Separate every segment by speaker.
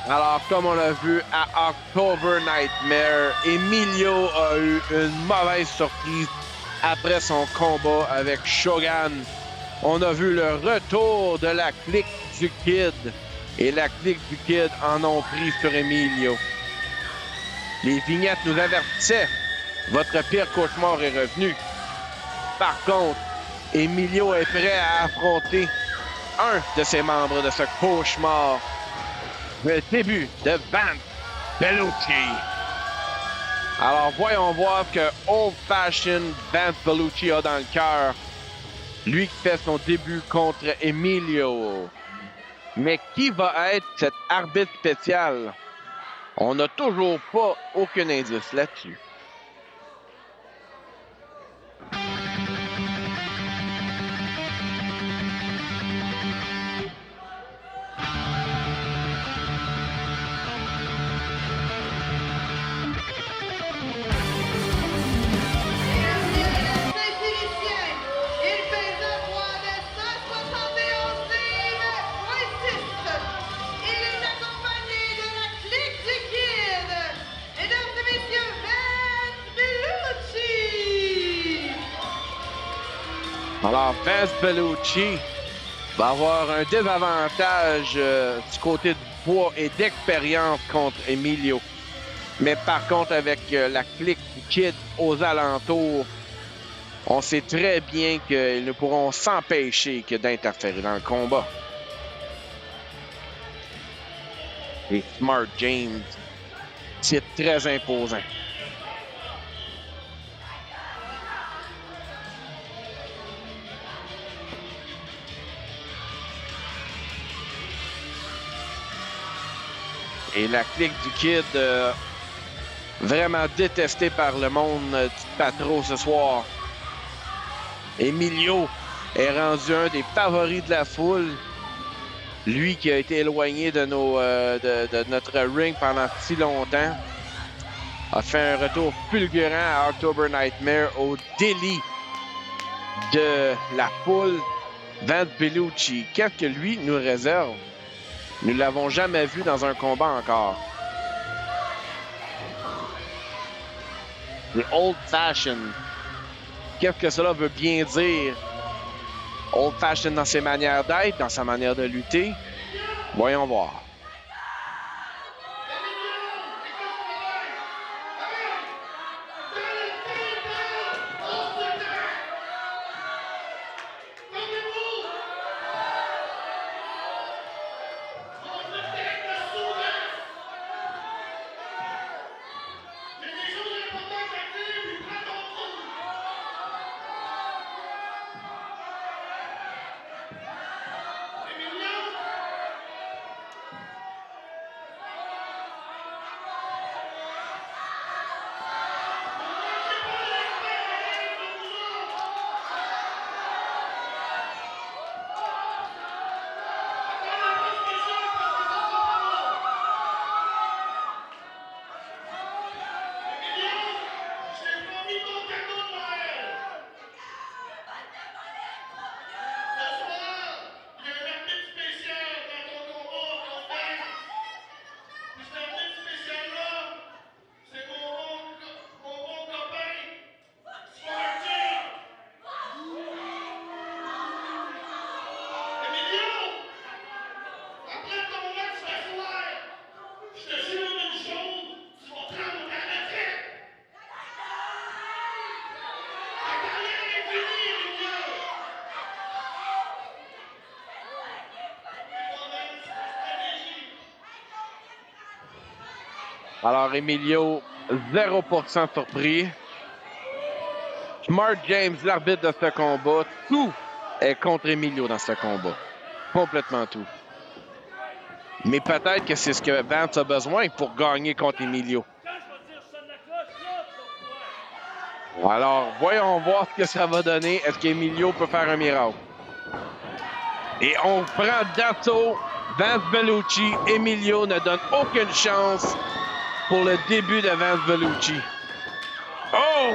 Speaker 1: Alors, comme on l'a vu à October Nightmare, Emilio a eu une mauvaise surprise après son combat avec Shogun. On a vu le retour de la clique du Kid. Et la clique du Kid en ont pris sur Emilio. Les vignettes nous avertissaient. Votre pire cauchemar est revenu. Par contre, Emilio est prêt à affronter un de ses membres de ce cauchemar. Le début de Vance Bellucci. Alors, voyons voir que Old Fashioned Vance Bellucci a dans le cœur. Lui qui fait son début contre Emilio. Mais qui va être cet arbitre spécial? On n'a toujours pas aucun indice là-dessus. Alors, Vance Bellucci va avoir un désavantage du côté du poids et d'expérience contre Emilio. Mais par contre, avec la clique du Kid aux alentours, on sait très bien qu'ils ne pourront s'empêcher que d'interférer dans le combat. Et Smart James, c'est très imposant. Et la clique du Kid, vraiment détestée par le monde du Patro ce soir. Emilio est rendu un des favoris de la foule. Lui qui a été éloigné de notre ring pendant si longtemps a fait un retour fulgurant à October Nightmare au délit de la foule. Vance Bellucci, qu'est-ce que lui nous réserve? Nous ne l'avons jamais vu dans un combat encore. Le Old Fashioned. Qu'est-ce que cela veut bien dire? Old Fashioned dans ses manières d'être, dans sa manière de lutter. Voyons voir. Alors, Emilio, 0% surpris. Smart James, l'arbitre de ce combat, tout est contre Emilio dans ce combat. Complètement tout. Mais peut-être que c'est ce que Vance a besoin pour gagner contre Emilio. Alors, voyons voir ce que ça va donner. Est-ce qu'Emilio peut faire un miracle? Et on prend d'assaut Vance Bellucci. Emilio ne donne aucune chance pour le début de Vance Bellucci. Oh!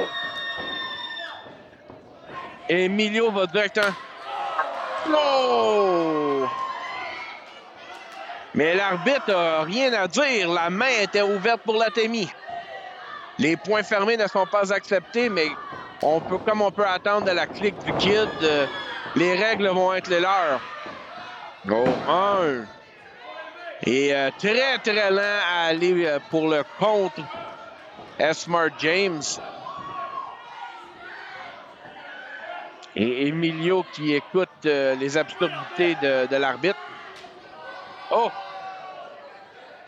Speaker 1: Emilio va directement... Oh! Mais l'arbitre n'a rien à dire. La main était ouverte pour Lataimy. Les points fermés ne sont pas acceptés, mais comme on peut attendre de la clique du kid, les règles vont être les leurs. Oh, 1. Et très, très lent à aller pour le contre Smart James. Et Emilio qui écoute les absurdités de l'arbitre. Oh!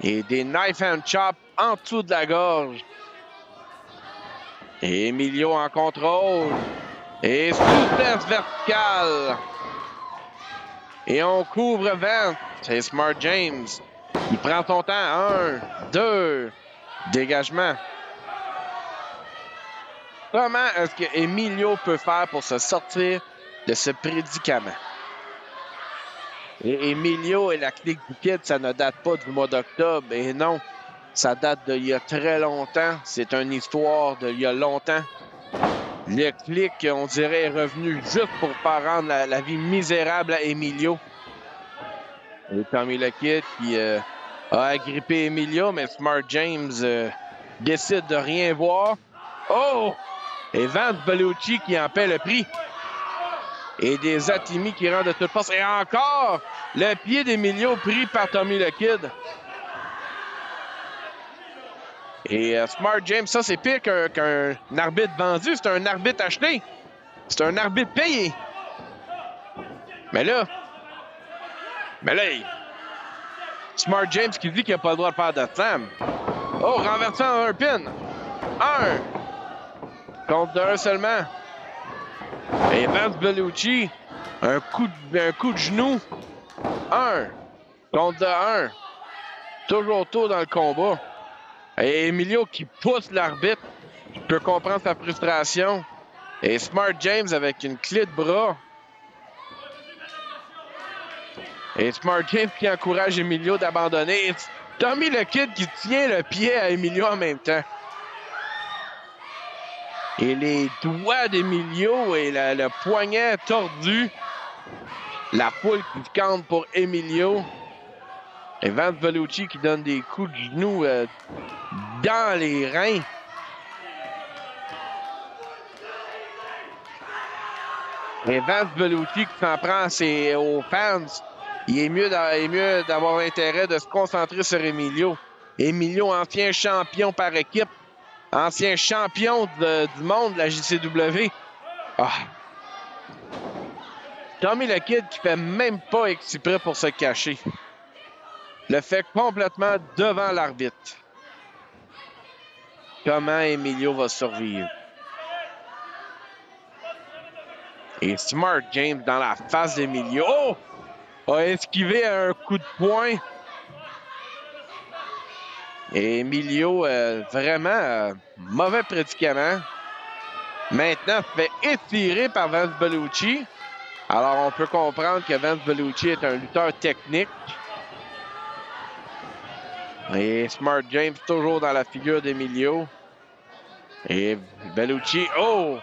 Speaker 1: Et des knife and chop en dessous de la gorge. Et Emilio en contrôle. Et souplesse verticale. Et on couvre Vance. C'est Smart James. Il prend son temps. 1, 2. Dégagement. Comment est-ce que Emilio peut faire pour se sortir de ce prédicament? Et Emilio et la clique du kid, ça ne date pas du mois d'octobre. Et non, ça date d'il y a très longtemps. C'est une histoire d'il y a longtemps. Le clic, on dirait, est revenu juste pour pas rendre la vie misérable à Emilio. Et Tommy le Kid qui a agrippé Emilio, mais Smart James décide de rien voir. Oh! Et Vance Bellucci qui en paie le prix. Et des Atimi qui rentrent de toute force. Et encore, le pied d'Emilio pris par Tommy le Kid. Et Smart James, ça c'est pire qu'un arbitre vendu, c'est un arbitre acheté. C'est un arbitre payé. Mais là, Smart James qui dit qu'il n'a pas le droit de faire de slam. Oh, renversant un pin. 1. Contre de 1 seulement. Et Vance Bellucci, un coup de genou. 1. Contre de 1. Toujours tôt dans le combat. Et Emilio qui pousse l'arbitre. Je peux comprendre sa frustration. Et Smart James avec une clé de bras. Et Smart James qui encourage Emilio d'abandonner. Et Tommy le Kid qui tient le pied à Emilio en même temps. Et les doigts d'Emilio et le poignet tordu. La foule qui campe pour Emilio. Et Vance Bellucci qui donne des coups de genoux dans les reins. Et Vance Bellucci qui s'en prend aux fans. Il est mieux d'avoir intérêt de se concentrer sur Emilio. Emilio, ancien champion par équipe. Ancien champion du monde de la JCW. Ah. Tommy le Kid qui fait même pas exprès pour se cacher. Le fait complètement devant l'arbitre. Comment Emilio va survivre? Et Smart James dans la face d'Emilio. Oh! A esquivé un coup de poing. Et Emilio, vraiment mauvais prédicament. Maintenant, se fait étirer par Vance Bellucci. Alors, on peut comprendre que Vance Bellucci est un lutteur technique. Et Smart James toujours dans la figure d'Emilio. Et Bellucci, oh!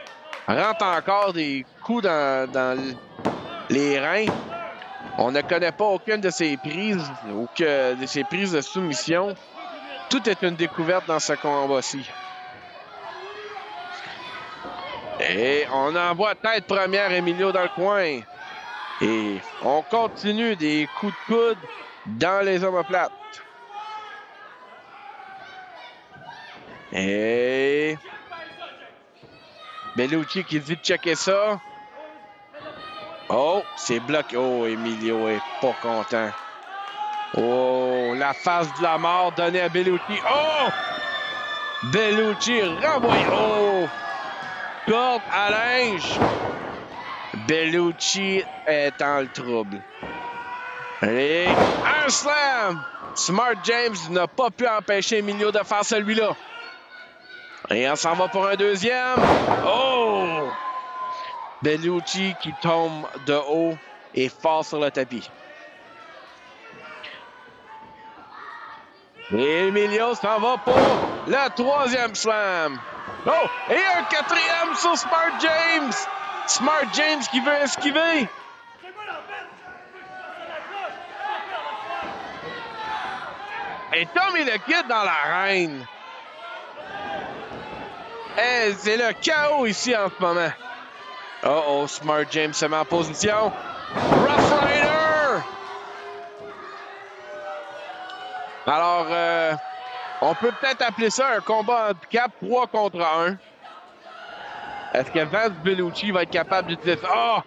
Speaker 1: Rentre encore des coups dans les reins. On ne connaît pas aucune de ses prises ou de ses prises de soumission. Tout est une découverte dans ce combat-ci. Et on envoie tête première Emilio dans le coin. Et on continue des coups de coude dans les omoplates. Et Bellucci qui dit de checker ça. Oh, c'est bloqué. Oh, Emilio est pas content. Oh, la face de la mort donnée à Bellucci. Oh! Bellucci renvoyé. Oh! Corde à linge. Bellucci est dans le trouble. Et un slam! Smart James n'a pas pu empêcher Emilio de faire celui-là. Et on s'en va pour un deuxième. Oh! Bellucci qui tombe de haut et fort sur le tapis. Et Emilio s'en va pour le troisième slam. Oh! Et un quatrième sur Smart James. Smart James qui veut esquiver. Et Tommy le Kid dans l'arène. Hey, c'est le chaos ici en ce moment. Oh, Smart James se met en position. Rough Rider! Alors, on peut peut-être appeler ça un combat handicap 3 contre 1. Est-ce que Vince Bellucci va être capable d'utiliser ça? Oh!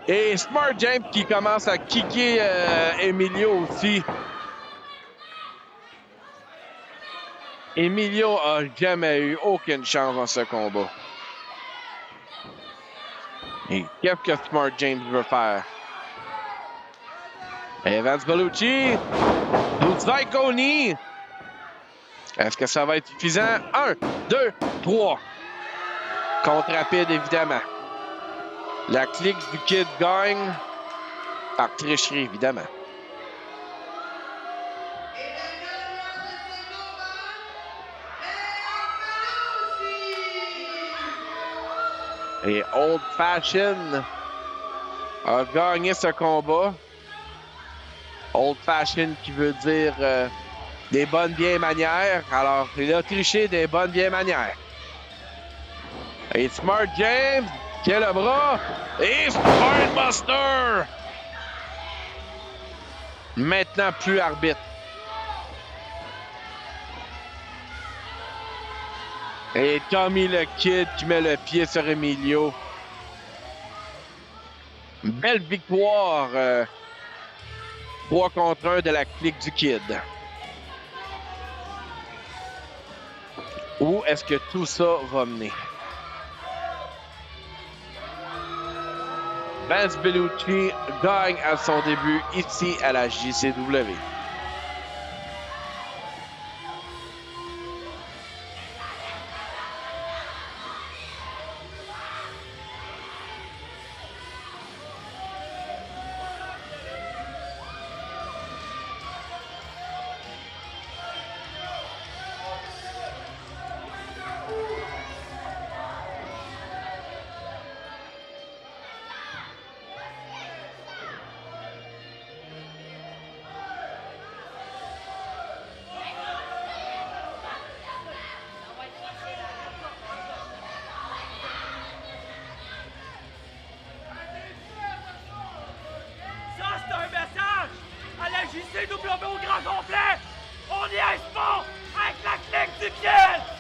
Speaker 1: Et Smart James qui commence à kicker Emilio aussi. Emilio a jamais eu aucune chance dans ce combat. Et qu'est-ce que Smart James veut faire? Et Vince Bellucci. Zyconi. Est-ce que ça va être suffisant? 1, 2, 3. Contre rapide, évidemment. La clique du Kid gagne par tricherie, évidemment. Et Old Fashion a gagné ce combat. Old Fashion qui veut dire des bonnes vieilles manières. Alors, il a triché des bonnes vieilles manières. Et Smart James qui a le bras. Et Spinebuster! Maintenant, plus arbitre. Et Tommy le Kid qui met le pied sur Emilio. Belle victoire. 3 contre 1 de la clique du Kid. Où est-ce que tout ça va mener? Vince Bellucci gagne à son début ici à la JCW.
Speaker 2: JCW au grand complet! On y est pas avec la clique du Kid!